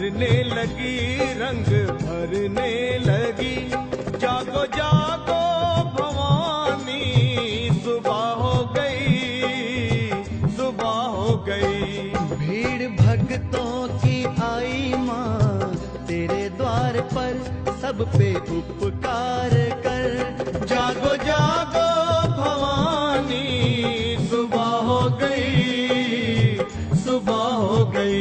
भरने लगी, रंग भरने लगी। जागो जागो भवानी, सुबह हो गई, सुबह हो गई। भीड़ भक्तों की आई माँ तेरे द्वार पर, सब पे उपकार कर। जागो जागो भवानी, सुबह हो गई, सुबह हो गई।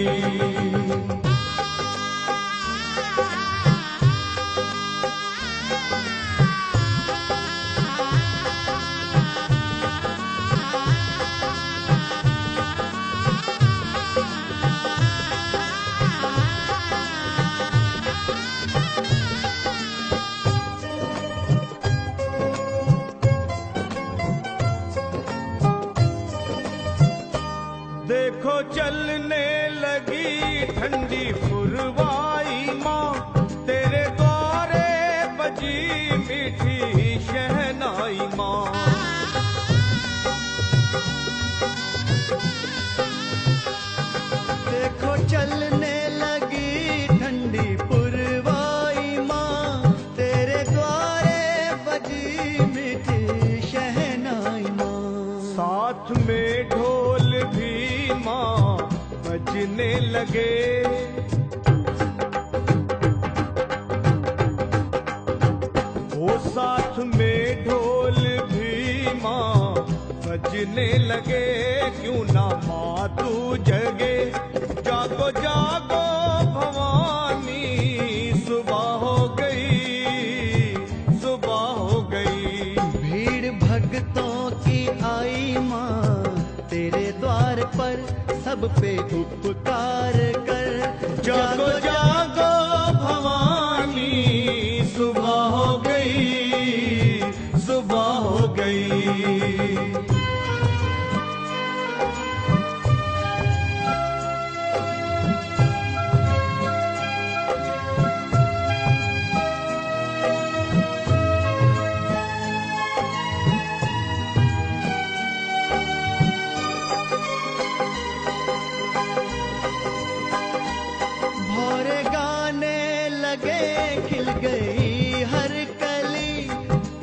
देखो चलने लगी ठंडी पुरवाई माँ, तेरे द्वारे बजी मीठी शहनाई माँ। देखो चलने लगी ठंडी पुरवाई माँ, तेरे द्वारे बजी मीठी शहनाई माँ। साथ में ढोल भी माँ बजने लगे, वो साथ में ढोल भी माँ बजने लगे। क्यों ना माँ तू जगे, जागो जागो भवानी, सुबह हो गई, सुबह हो गई। भीड़ भक्तों की आई माँ तेरे द्वार पर, सब पे उपकार कर। जागो जागो भवानी, सुबह हो गई, सुबह हो गई। भौरे गाने लगे, खिल गई हर कली,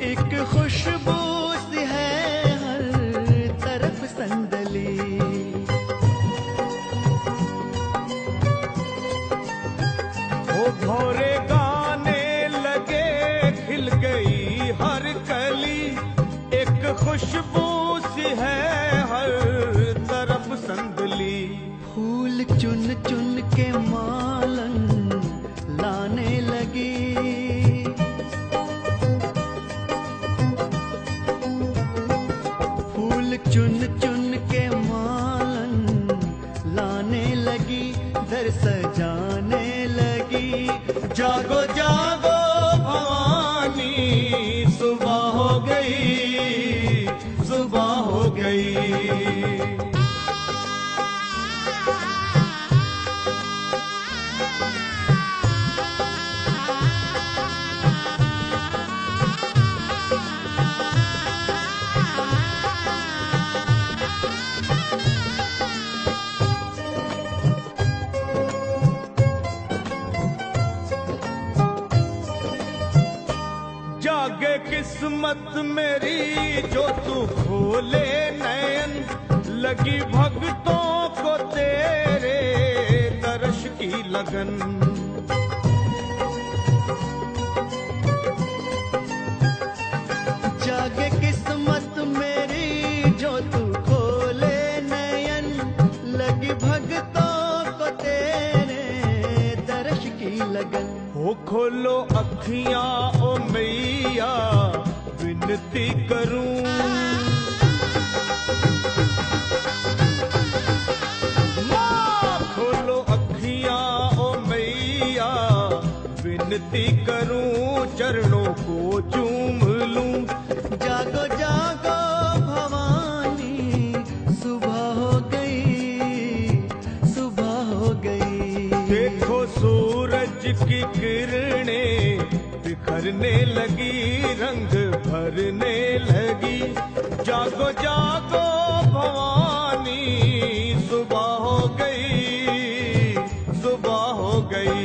एक खुशबू सी है हर तरफ संदली। वो भौरे गाने लगे, खिल गई हर कली, एक खुशबू सी है हर तरफ संदली। फूल चुन चुन के मालन लाने लगी, फूल चुन चुन के मालन लाने लगी, दर सजाने लगी। जागो जागो भवानी, सुबह हो गई, सुबह हो गई। जागे किस्मत मेरी जो तू खोले नयन, लगी भक्तों को तेरे दर्श की लगन। जागे किस्मत मेरी जो तू खोले नयन, लगी भक्तों को तेरे दर्श की लगन। हो खोलो अखियां ओ मैया, विनती करूं, माँ खोलो अखियां ओ मैया, विनती करूं, चरणों को चूम लूं। जागो जागो भवानी, सुबह हो गई, सुबह हो गई। देखो सूरज की किरणें बिखरने लगी, रंग भरने लगी। जागो जागो भवानी, सुबह हो गई, सुबह हो गई।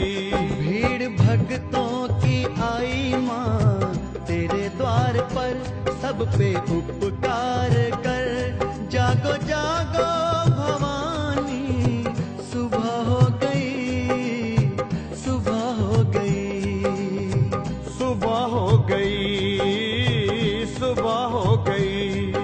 द्वार पर सब पे उपकार कर। जागो जागो भवानी, सुबह हो गई, सुबह हो गई, सुबह हो गई, सुबह हो गई।